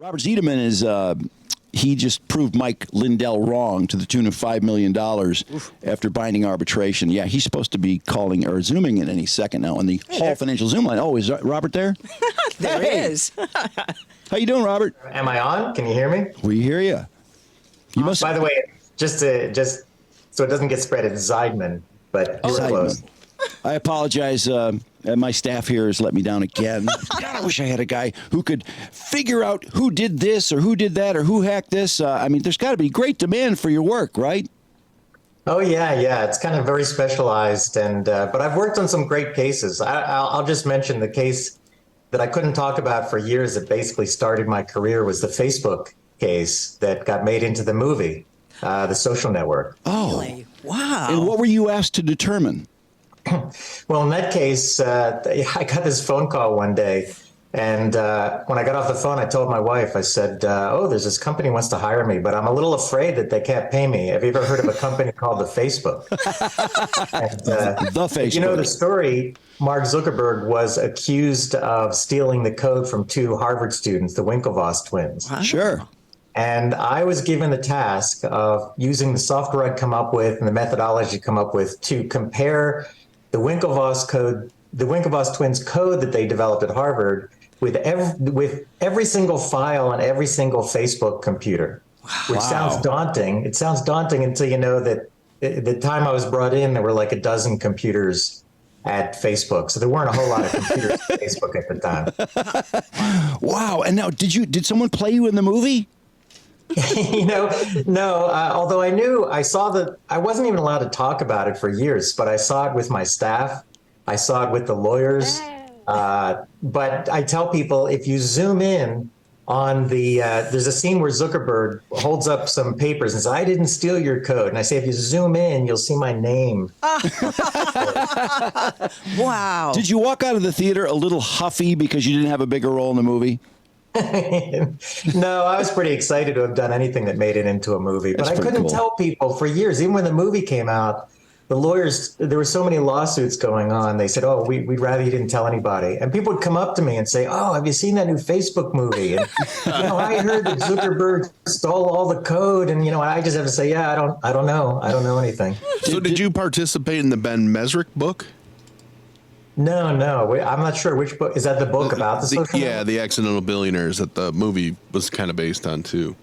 Robert Zeidman is, he just proved Mike Lindell wrong to the tune of $5 million after binding arbitration. Yeah, he's supposed to be calling or Zooming in any second now on the Hall Financial Zoom line. Oh, is Robert there? There is. How you doing, Robert? Am I on? Can you hear me? We hear you. You must. By the way, just so it doesn't get spread, it's Zeidman, but you were close. I apologize. My staff here has let me down again. God, I wish I had a guy who could figure out who did this or who did that or who hacked this. I mean, there's got to be great demand for your work, right? Oh, yeah. It's kind of very specialized. But I've worked on some great cases. I'll just mention the case that I couldn't talk about for years that basically started my career was the Facebook case that got made into the movie, The Social Network. Oh, Really? Wow. And what were you asked to determine? Well, in that case, I got this phone call one day, and when I got off the phone, I told my wife, I said, there's this company wants to hire me, but I'm a little afraid that they can't pay me. Have you ever heard of a company called the Facebook? The Facebook. You know the story, Mark Zuckerberg was accused of stealing the code from two Harvard students, the Winklevoss twins. Wow. Sure. And I was given the task of using the software I'd come up with and the methodology I'd come up with to compare the Winklevoss twins code that they developed at Harvard with every single file on every single Facebook computer, which sounds daunting. It sounds daunting until you know that at the time I was brought in, there were like a dozen computers at Facebook. So there weren't a whole lot of computers at Facebook at the time. Wow. And now, did someone play you in the movie? No. Although I saw that I wasn't even allowed to talk about it for years, but I saw it with my staff. I saw it with the lawyers. But I tell people, if you zoom in on there's a scene where Zuckerberg holds up some papers and says, "I didn't steal your code." And I say, if you zoom in, you'll see my name. Wow. Did you walk out of the theater a little huffy because you didn't have a bigger role in the movie? No, I was pretty excited to have done anything that made it into a movie, but I couldn't tell people for years. Even when the movie came out, the lawyers, there were so many lawsuits going on. They said, we'd rather you didn't tell anybody. And people would come up to me and say, "Oh, have you seen that new Facebook movie? And, I heard that Zuckerberg stole all the code." And, I just have to say, yeah, I don't know. I don't know anything. So did you participate in the Ben Mesrick book? No. I'm not sure which book. Is that the book about the social network? Yeah, The Accidental Billionaires that the movie was kind of based on, too.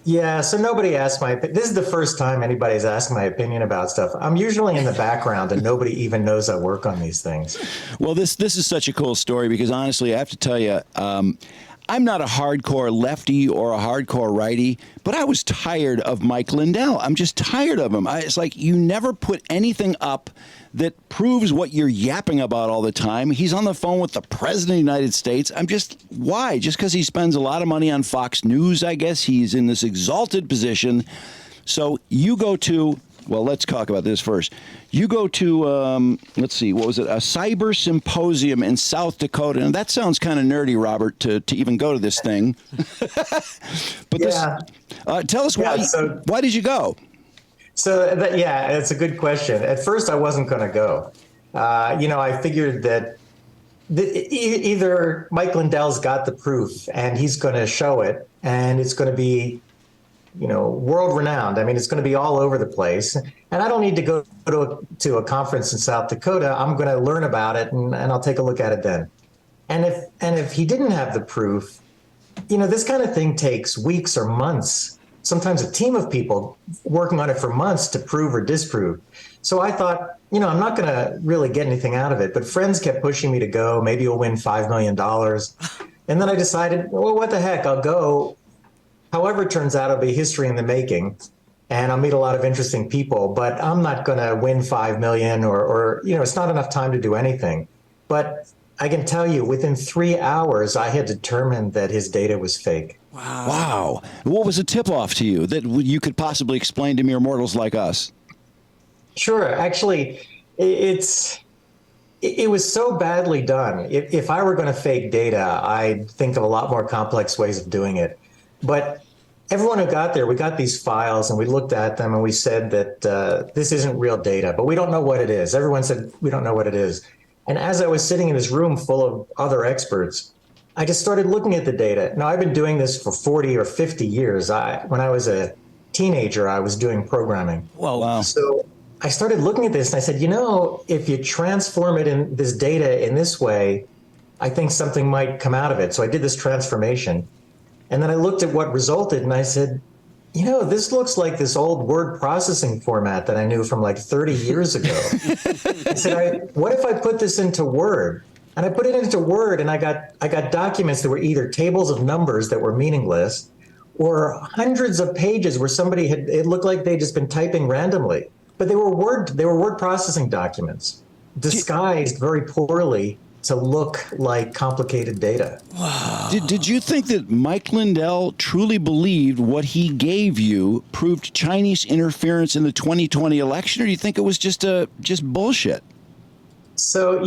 Yeah, so nobody asked my opinion. This is the first time anybody's asked my opinion about stuff. I'm usually in the background and nobody even knows I work on these things. Well, this is such a cool story because honestly, I have to tell you, I'm not a hardcore lefty or a hardcore righty, but I was tired of Mike Lindell. I'm just tired of him. It's like you never put anything up that proves what you're yapping about all the time. He's on the phone with the president of the United States. Why? Just because he spends a lot of money on Fox News, I guess. He's in this exalted position. So you go to, well, let's talk about this first. You go to, let's see, what was it? A cyber symposium in South Dakota. And that sounds kind of nerdy, Robert, to even go to this thing. But yeah. Tell us why did you go? So, it's a good question. At first, I wasn't going to go. I figured that either Mike Lindell's got the proof and he's going to show it and it's going to be, world renowned. I mean, it's going to be all over the place. And I don't need to go to a conference in South Dakota. I'm going to learn about it and I'll take a look at it then. And if he didn't have the proof, this kind of thing takes weeks or months. Sometimes a team of people working on it for months to prove or disprove. So I thought, I'm not going to really get anything out of it. But friends kept pushing me to go. Maybe you'll win $5 million. And then I decided, well, what the heck? I'll go. However, it turns out it'll be history in the making. And I'll meet a lot of interesting people. But I'm not going to win $5 million or it's not enough time to do anything. But I can tell you, within 3 hours, I had determined that his data was fake. Wow. What was a tip-off to you that you could possibly explain to mere mortals like us? Sure. Actually, it was so badly done. If I were going to fake data, I'd think of a lot more complex ways of doing it. But everyone who got there, we got these files and we looked at them and we said that this isn't real data, but we don't know what it is. Everyone said, we don't know what it is. And as I was sitting in this room full of other experts, I just started looking at the data. Now, I've been doing this for 40 or 50 years. When I was a teenager, I was doing programming. Whoa. Wow. So I started looking at this and I said, if you transform it in this data in this way, I think something might come out of it. So I did this transformation. And then I looked at what resulted and I said, this looks like this old word processing format that I knew from like 30 years ago. I said, what if I put this into Word? And I put it into Word and I got documents that were either tables of numbers that were meaningless or hundreds of pages where it looked like they'd just been typing randomly. But they were word processing documents disguised very poorly to look like complicated data. Wow. Did you think that Mike Lindell truly believed what he gave you proved Chinese interference in the 2020 election, or do you think it was just bullshit? So,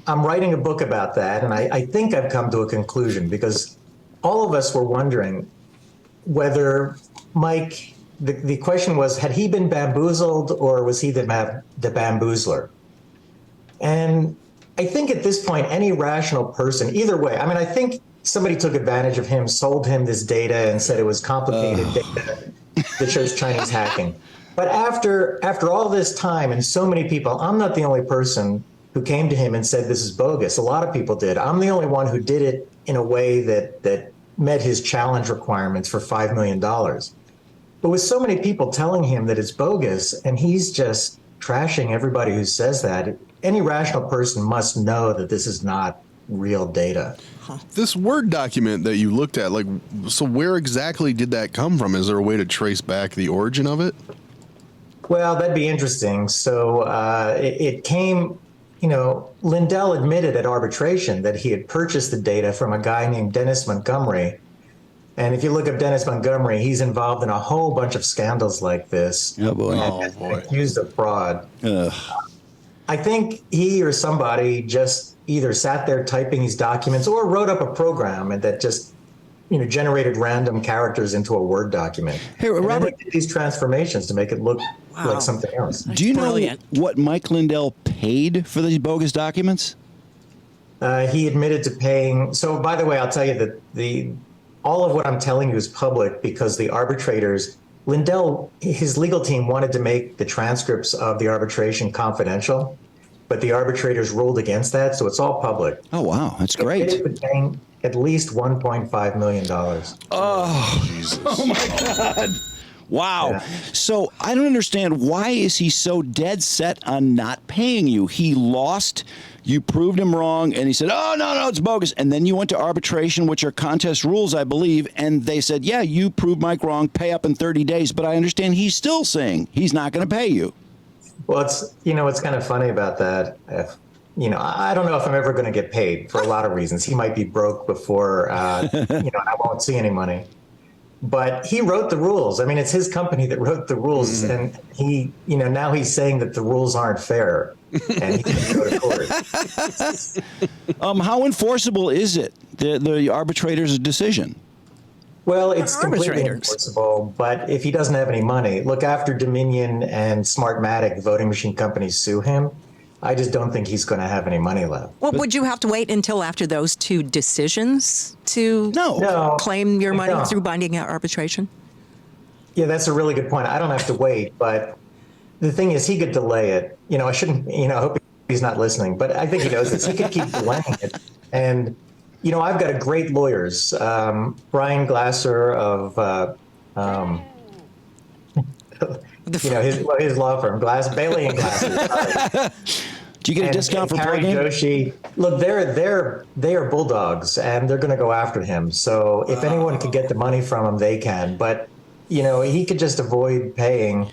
I'm writing a book about that, and I think I've come to a conclusion because all of us were wondering whether Mike, the question was, had he been bamboozled or was he the bamboozler? And I think at this point, any rational person, either way, I think somebody took advantage of him, sold him this data and said it was complicated data that shows Chinese hacking. But after all this time and so many people, I'm not the only person who came to him and said this is bogus. A lot of people did. I'm the only one who did it in a way that met his challenge requirements for $5 million. But with so many people telling him that it's bogus and he's just trashing everybody who says that, any rational person must know that this is not real data. This Word document that you looked at, so where exactly did that come from? Is there a way to trace back the origin of it? Well, that'd be interesting. So it came, Lindell admitted at arbitration that he had purchased the data from a guy named Dennis Montgomery. And if you look up Dennis Montgomery, he's involved in a whole bunch of scandals like this. Oh, boy. Accused of fraud. Ugh. I think he or somebody just either sat there typing these documents or wrote up a program and that just, generated random characters into a Word document. Hey, Robert, and did these transformations to make it look like something else. do you brilliant. know what Mike Lindell paid for these bogus documents? He admitted to paying. So, by the way, I'll tell you that all of what I'm telling you is public because the arbitrators, Lindell, his legal team wanted to make the transcripts of the arbitration confidential, but the arbitrators ruled against that, so it's all public. Oh, wow. That's great. They admitted to paying at least $1.5 million. Oh, Jesus. Oh, my God. Wow. Yeah. So I don't understand. Why is he so dead set on not paying you? He lost. You proved him wrong, and he said, oh, no, it's bogus. And then you went to arbitration, which are contest rules, I believe, and they said, yeah, you proved Mike wrong, pay up in 30 days. But I understand he's still saying he's not going to pay you. Well, it's kind of funny about that. I don't know if I'm ever going to get paid for a lot of reasons. He might be broke before, and I won't see any money. But he wrote the rules. It's his company that wrote the rules. And he, now he's saying that the rules aren't fair and he can go to court. How enforceable is it, the arbitrator's decision? Well, it's completely Arbitrators. enforceable, but if he doesn't have any money, look, after Dominion and Smartmatic, voting machine companies, sue him, I just don't think he's going to have any money left. Well, would you have to wait until after those two decisions to No. claim your money No. through binding arbitration? Yeah, that's a really good point. I don't have to wait, but the thing is, he could delay it. I shouldn't, I hope he's not listening, but I think he knows this. He could keep delaying it. And, I've got a great lawyers, Brian Glasser of, his law firm, Bailey and Glasser. Do you get a discount for Harry plugging? Joshi? Look, they are bulldogs, and they're going to go after him. So if anyone could get the money from him, they can. But he could just avoid paying.